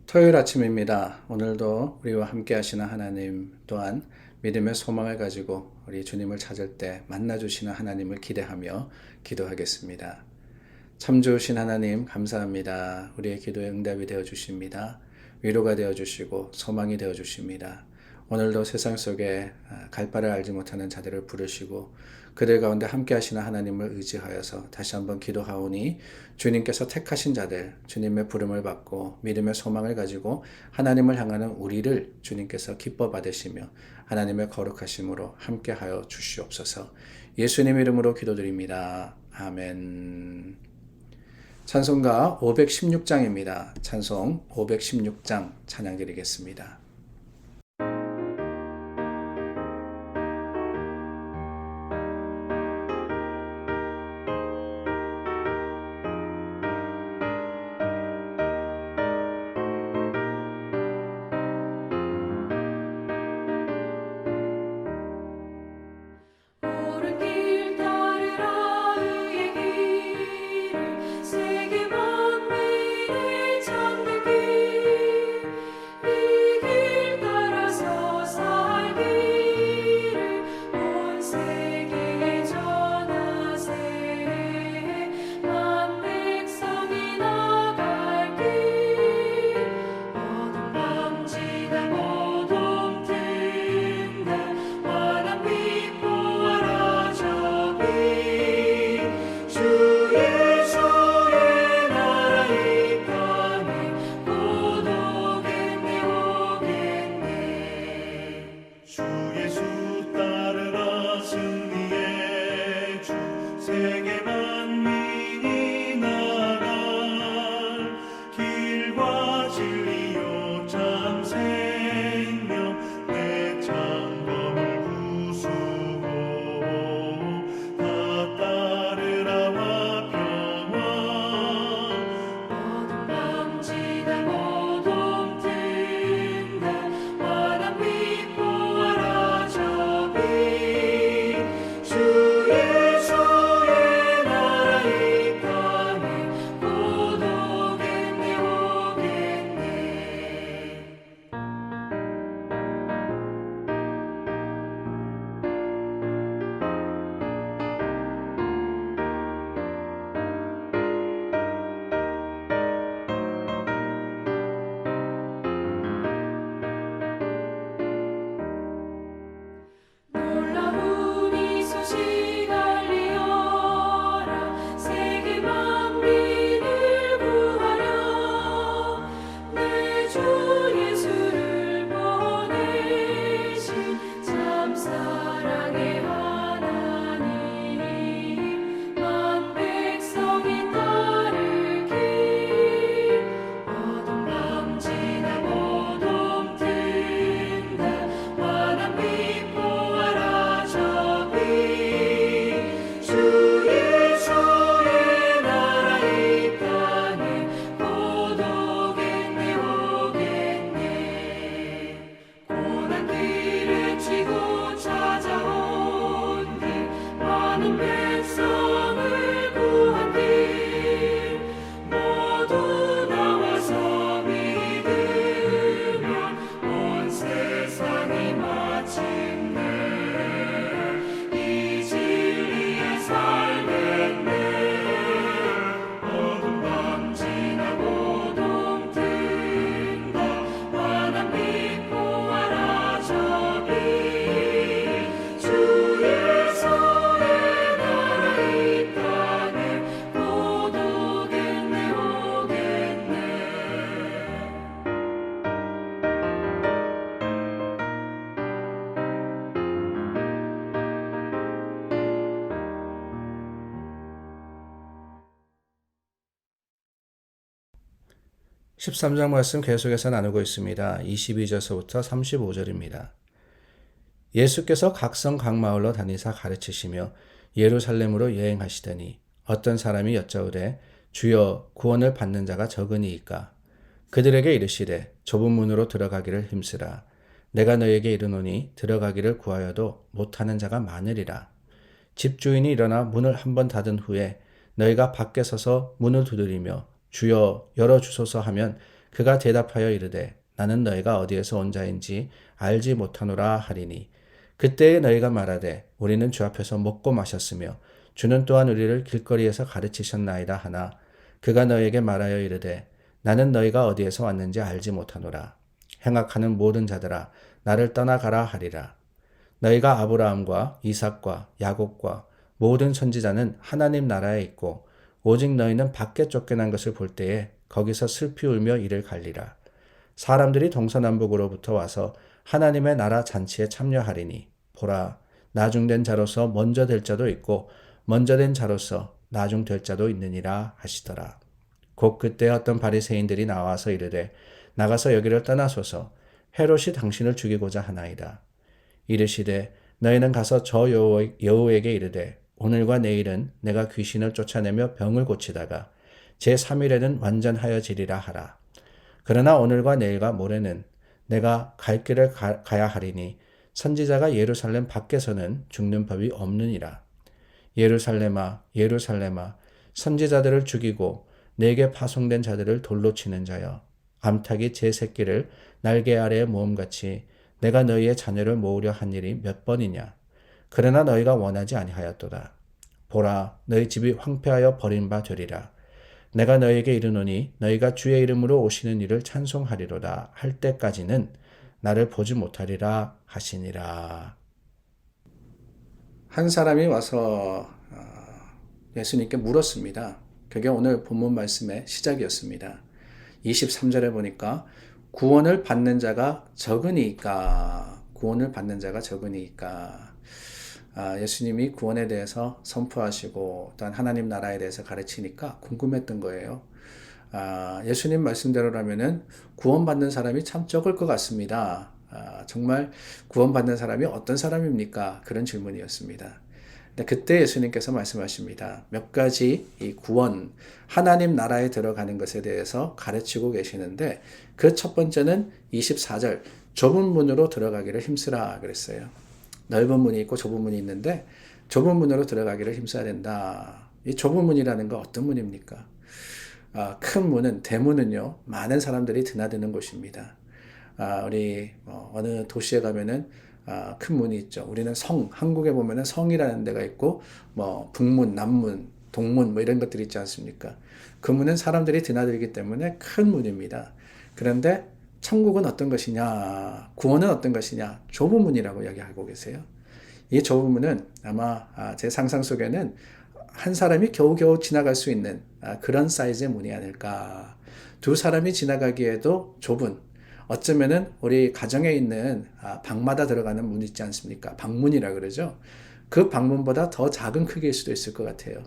토요일 아침입니다. 오늘도 우리와 함께 하시는 하나님 또한 믿음의 소망을 가지고 우리 주님을 찾을 때 만나주시는 하나님을 기대하며 기도하겠습니다. 참 좋으신 하나님 감사합니다. 우리의 기도에 응답이 되어 주십니다. 위로가 되어 주시고 소망이 되어 주십니다. 오늘도 세상 속에 갈 바를 알지 못하는 자들을 부르시고 그들 가운데 함께 하시는 하나님을 의지하여서 다시 한번 기도하오니 주님께서 택하신 자들, 주님의 부름을 받고 믿음의 소망을 가지고 하나님을 향하는 우리를 주님께서 기뻐 받으시며 하나님의 거룩하심으로 함께하여 주시옵소서. 예수님 이름으로 기도드립니다. 아멘. 찬송가 516장입니다. 찬송 516장 찬양 드리겠습니다. 옳은 길 따르라 의의 길을 세계 만민이 찾는 길 이 길 따라서 살기를 온 세계에 전하세 만 백성이 나갈 길 어둠 밤지나 모둠 든다 환한 빛 보아라 저기 주 예수의 나라 이 땅에 곧 오겠네 오겠네 주 예수 따르라 승리의 주 세계 만민이 나갈 길과 진리요 참 생명 내 창검을 부수고 다 따르라와 평화 어둠 밤지나 모둠 든다 환한 빛 보아라 저기 주 예수의 나라 이 땅에 곧 오겠네 오겠네 놀라운 이 소식 알리어라 세계 만민을 구하려 내 주 예수를 보내신 참 사랑의 하나님 만 백성이 따를 길 어둠 밤지나 모둠 든다 환한 빛 보아라 저기 주 예수의 나라 이 땅에 곧 오겠네 오겠네 고난 길을 치고 찾아온 길 많은 백성을 구한 길 모두 나와서 믿으면 온 세상이 마침내 이 진리에 살겠네 어둠 밤지나 모둠 든다 환한 빛 보아라 저기 주 예수의 나라 이 땅에 곧 오겠네 오겠네 십삼 장 말씀 계속해서 나누고 있습니다. 22절서부터 35절입니다. 예수께서 각성 각마을로 다니사 가르치시며 예루살렘으로 여행하시더니 어떤 사람이 여짜오되 주여 구원을 받는 자가 적으니이까 그들에게 이르시되 좁은 문으로 들어가기를 힘쓰라 내가 너에게 이르노니 들어가기를 구하여도 못하는 자가 많으리라 집주인이 일어나 문을 한번 닫은 후에 너희가 밖에 서서 문을 두드리며 주여 열어주소서 하면 그가 대답하여 이르되 나는 너희가 어디에서 온 자인지 알지 못하노라 하리니 그때에 너희가 말하되 우리는 주 앞에서 먹고 마셨으며 주는 또한 우리를 길거리에서 가르치셨나이다 하나 그가 너희에게 말하여 이르되 나는 너희가 어디에서 왔는지 알지 못하노라. 행악하는 모든 자들아 나를 떠나가라 하리라. 너희가 아브라함과 이삭과 야곱과 모든 선지자는 하나님 나라에 있고 오직 너희는 밖에 쫓겨난 것을 볼 때에 거기서 슬피 울며 이를 갈리라. 사람들이 동서남북으로부터 와서 하나님의 나라 잔치에 참여하리니 보라 나중된 자로서 먼저 될 자도 있고 먼저 된 자로서 나중될 자도 있느니라 하시더라. 곧 그때 어떤 바리새인들이 나와서 이르되 나가서 여기를 떠나소서 헤롯이 당신을 죽이고자 하나이다. 이르시되 너희는 가서 저 여우에게 이르되 오늘과 내일은 내가 귀신을 쫓아내며 병을 고치다가 제3일에는 완전하여지리라 하라. 그러나 오늘과 내일과 모레는 내가 갈 길을 가야 하리니 선지자가 예루살렘 밖에서는 죽는 법이 없느니라. 예루살렘아 예루살렘아 선지자들을 죽이고 내게 파송된 자들을 돌로 치는 자여 암탉이 제 새끼를 날개 아래에 모음같이 내가 너희의 자녀를 모으려 한 일이 몇 번이냐. 그러나 너희가 원하지 아니하였도다. 보라 너희 집이 황폐하여 버린 바 되리라. 내가 너희에게 이르노니 너희가 주의 이름으로 오시는 이를 찬송하리로다 할 때까지는 나를 보지 못하리라 하시니라. 한 사람이 와서 예수님께 물었습니다. 그게 오늘 본문 말씀의 시작이었습니다. 23절에 보니까 구원을 받는 자가 적으니까 구원을 받는 자가 적으니까 예수님이 구원에 대해서 선포하시고 또한 하나님 나라에 대해서 가르치니까 궁금했던 거예요. 예수님 말씀대로라면은 구원받는 사람이 참 적을 것 같습니다. 정말 구원받는 사람이 어떤 사람입니까? 그런 질문이었습니다. 근데 그때 예수님께서 말씀하십니다. 몇 가지 이 구원, 하나님 나라에 들어가는 것에 대해서 가르치고 계시는데 그 첫 번째는 24절 좁은 문으로 들어가기를 힘쓰라 그랬어요. 넓은 문이 있고 좁은 문이 있는데 좁은 문으로 들어가기를 힘써야 된다. 이 좁은 문이라는 건 어떤 문입니까? 큰 문은 대문은요 많은 사람들이 드나드는 곳입니다. 우리 어느 도시에 가면은 큰 문이 있죠. 우리는 성, 한국에 보면은 성이라는 데가 있고 북문, 남문, 동문 이런 것들이 있지 않습니까? 그 문은 사람들이 드나들기 때문에 큰 문입니다. 그런데 천국은 어떤 것이냐, 구원은 어떤 것이냐, 좁은 문이라고 이야기하고 계세요. 이 좁은 문은 아마 제 상상 속에는 한 사람이 겨우겨우 지나갈 수 있는 그런 사이즈의 문이 아닐까. 두 사람이 지나가기에도 좁은, 어쩌면은 우리 가정에 있는 방마다 들어가는 문 있지 않습니까? 방문이라 그러죠. 그 방문보다 더 작은 크기일 수도 있을 것 같아요.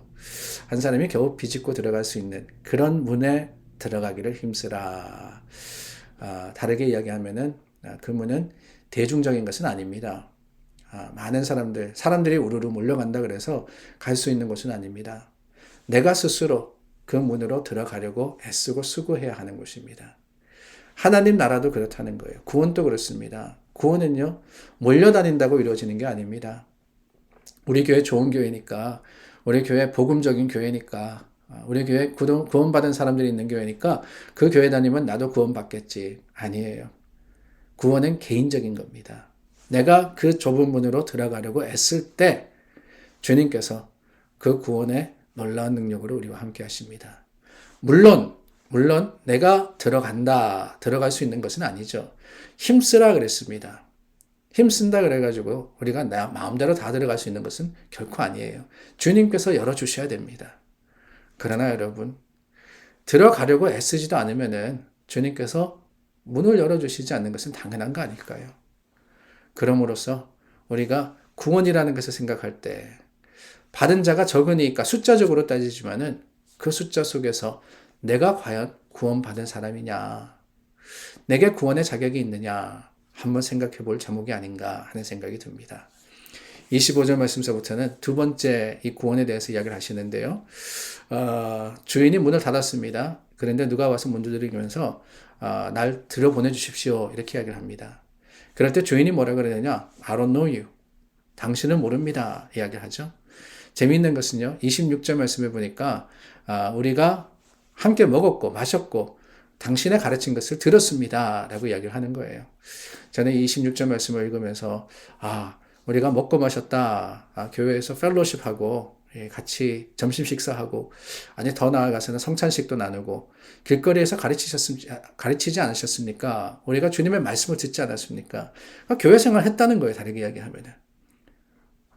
한 사람이 겨우 비집고 들어갈 수 있는 그런 문에 들어가기를 힘쓰라. 다르게 이야기하면은 그 문은 대중적인 것은 아닙니다. 많은 사람들이 우르르 몰려간다 그래서 갈 수 있는 곳은 아닙니다. 내가 스스로 그 문으로 들어가려고 애쓰고 수고해야 하는 곳입니다. 하나님 나라도 그렇다는 거예요. 구원도 그렇습니다. 구원은요, 몰려다닌다고 이루어지는 게 아닙니다. 우리 교회 좋은 교회니까, 우리 교회 복음적인 교회니까, 우리 교회 구원받은 사람들이 있는 교회니까 그 교회 다니면 나도 구원받겠지. 아니에요. 구원은 개인적인 겁니다. 내가 그 좁은 문으로 들어가려고 애쓸 때 주님께서 그 구원의 놀라운 능력으로 우리와 함께 하십니다. 물론 내가 들어갈 수 있는 것은 아니죠. 힘쓰라 그랬습니다. 힘쓴다 그래가지고 우리가 마음대로 다 들어갈 수 있는 것은 결코 아니에요. 주님께서 열어주셔야 됩니다. 그러나 여러분, 들어가려고 애쓰지도 않으면은 주님께서 문을 열어주시지 않는 것은 당연한 거 아닐까요? 그럼으로써 우리가 구원이라는 것을 생각할 때 받은 자가 적으니까 숫자적으로 따지지만은 그 숫자 속에서 내가 과연 구원받은 사람이냐, 내게 구원의 자격이 있느냐 한번 생각해 볼 제목이 아닌가 하는 생각이 듭니다. 25절 말씀서부터는 두 번째 이 구원에 대해서 이야기를 하시는데요. 주인이 문을 닫았습니다. 그런데 누가 와서 문 두드리면서 날 들여보내 주십시오 이렇게 이야기를 합니다. 그럴 때 주인이 뭐라 그러느냐? I don't know you. 당신은 모릅니다. 이야기를 하죠. 재미있는 것은요. 26절 말씀해 보니까 우리가 함께 먹었고 마셨고 당신의 가르친 것을 들었습니다. 라고 이야기를 하는 거예요. 저는 이 26절 말씀을 읽으면서 우리가 먹고 마셨다. 교회에서 펠로십하고 같이 점심 식사하고 더 나아가서는 성찬식도 나누고 길거리에서 가르치지 않으셨습니까? 우리가 주님의 말씀을 듣지 않았습니까? 교회 생활 했다는 거예요. 다르게 이야기하면은.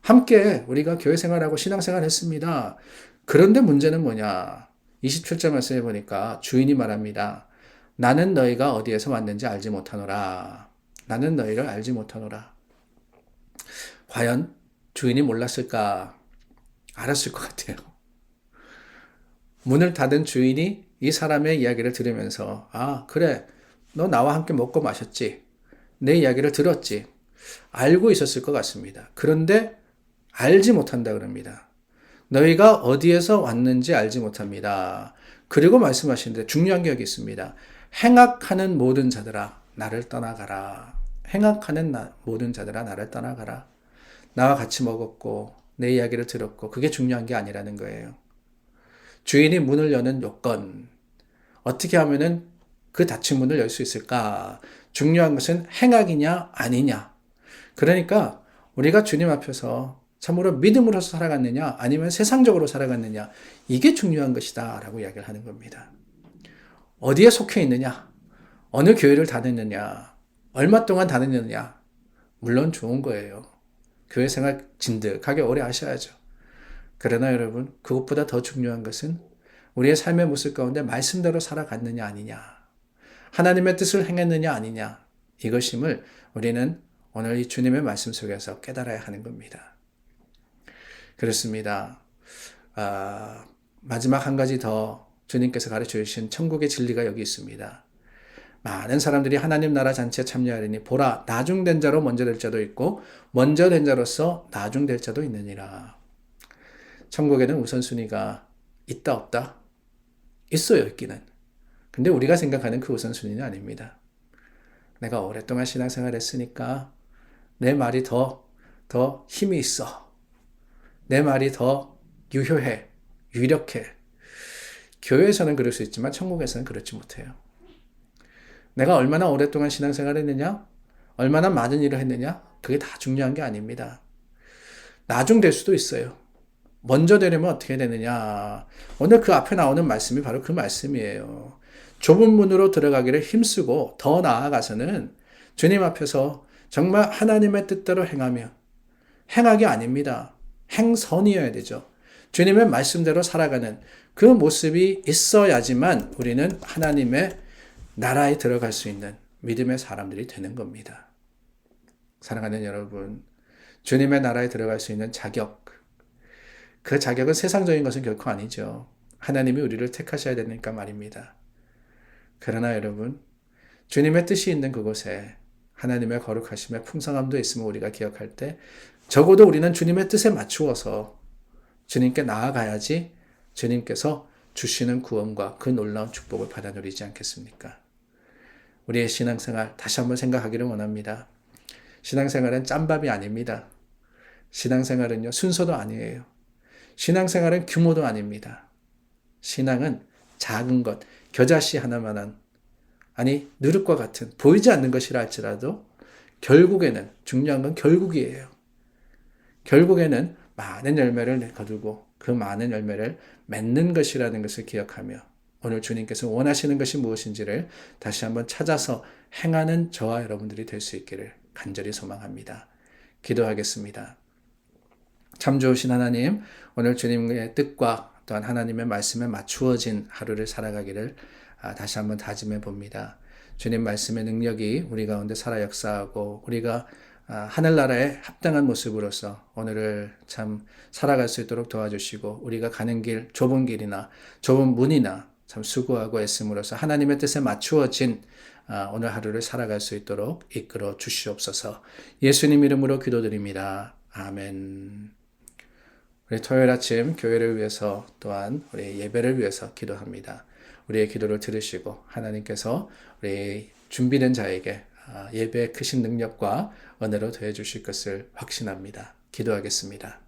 함께 우리가 교회 생활하고 신앙생활 했습니다. 그런데 문제는 뭐냐? 27절 말씀에 보니까 주인이 말합니다. 나는 너희가 어디에서 왔는지 알지 못하노라. 나는 너희를 알지 못하노라. 과연 주인이 몰랐을까? 알았을 것 같아요. 문을 닫은 주인이 이 사람의 이야기를 들으면서 그래, 너 나와 함께 먹고 마셨지. 내 이야기를 들었지. 알고 있었을 것 같습니다. 그런데 알지 못한다 그럽니다. 너희가 어디에서 왔는지 알지 못합니다. 그리고 말씀하시는데 중요한 게 여기 있습니다. 행악하는 모든 자들아 나를 떠나가라. 행악하는 모든 자들아 나를 떠나가라. 나와 같이 먹었고 내 이야기를 들었고 그게 중요한 게 아니라는 거예요. 주인이 문을 여는 요건, 어떻게 하면은 그 닫힌 문을 열 수 있을까? 중요한 것은 행악이냐 아니냐. 그러니까 우리가 주님 앞에서 참으로 믿음으로서 살아갔느냐 아니면 세상적으로 살아갔느냐, 이게 중요한 것이다 라고 이야기를 하는 겁니다. 어디에 속해 있느냐, 어느 교회를 다녔느냐, 얼마 동안 다녔느냐, 물론 좋은 거예요. 교회 생활 진득하게 오래 하셔야죠. 그러나 여러분, 그것보다 더 중요한 것은 우리의 삶의 모습 가운데 말씀대로 살아갔느냐 아니냐, 하나님의 뜻을 행했느냐 아니냐, 이것임을 우리는 오늘 이 주님의 말씀 속에서 깨달아야 하는 겁니다. 그렇습니다. 마지막 한 가지 더 주님께서 가르쳐 주신 천국의 진리가 여기 있습니다. 많은 사람들이 하나님 나라 잔치에 참여하리니 보라, 나중된 자로 먼저 될 자도 있고 먼저 된 자로서 나중될 자도 있느니라. 천국에는 우선순위가 있다 없다? 있어요, 있기는. 근데 우리가 생각하는 그 우선순위는 아닙니다. 내가 오랫동안 신앙생활 했으니까 내 말이 더 힘이 있어. 내 말이 더 유효해, 유력해. 교회에서는 그럴 수 있지만 천국에서는 그렇지 못해요. 내가 얼마나 오랫동안 신앙생활을 했느냐, 얼마나 많은 일을 했느냐, 그게 다 중요한 게 아닙니다. 나중 될 수도 있어요. 먼저 되려면 어떻게 되느냐. 오늘 그 앞에 나오는 말씀이 바로 그 말씀이에요. 좁은 문으로 들어가기를 힘쓰고 더 나아가서는 주님 앞에서 정말 하나님의 뜻대로 행하며, 행악이 아닙니다. 행선이어야 되죠. 주님의 말씀대로 살아가는 그 모습이 있어야지만 우리는 하나님의 나라에 들어갈 수 있는 믿음의 사람들이 되는 겁니다. 사랑하는 여러분, 주님의 나라에 들어갈 수 있는 자격, 그 자격은 세상적인 것은 결코 아니죠. 하나님이 우리를 택하셔야 되니까 말입니다. 그러나 여러분, 주님의 뜻이 있는 그곳에 하나님의 거룩하심의 풍성함도 있음을 우리가 기억할 때 적어도 우리는 주님의 뜻에 맞추어서 주님께 나아가야지 주님께서 주시는 구원과 그 놀라운 축복을 받아 누리지 않겠습니까? 우리의 신앙생활 다시 한번 생각하기를 원합니다. 신앙생활은 짬밥이 아닙니다. 신앙생활은요, 순서도 아니에요. 신앙생활은 규모도 아닙니다. 신앙은 작은 것, 겨자씨 하나만한, 누룩과 같은 보이지 않는 것이라 할지라도 결국에는 중요한 건 결국이에요. 결국에는 많은 열매를 거두고 그 많은 열매를 맺는 것이라는 것을 기억하며 오늘 주님께서 원하시는 것이 무엇인지를 다시 한번 찾아서 행하는 저와 여러분들이 될 수 있기를 간절히 소망합니다. 기도하겠습니다. 참 좋으신 하나님, 오늘 주님의 뜻과 또한 하나님의 말씀에 맞추어진 하루를 살아가기를 다시 한번 다짐해 봅니다. 주님 말씀의 능력이 우리 가운데 살아 역사하고 우리가 하늘나라에 합당한 모습으로서 오늘을 참 살아갈 수 있도록 도와주시고 우리가 가는 길, 좁은 길이나 좁은 문이나 참 수고하고 애씀으로써 하나님의 뜻에 맞추어진 오늘 하루를 살아갈 수 있도록 이끌어 주시옵소서. 예수님 이름으로 기도드립니다. 아멘. 우리 토요일 아침 교회를 위해서 또한 우리 예배를 위해서 기도합니다. 우리의 기도를 들으시고 하나님께서 우리 준비된 자에게 예배의 크신 능력과 은혜로 더해 주실 것을 확신합니다. 기도하겠습니다.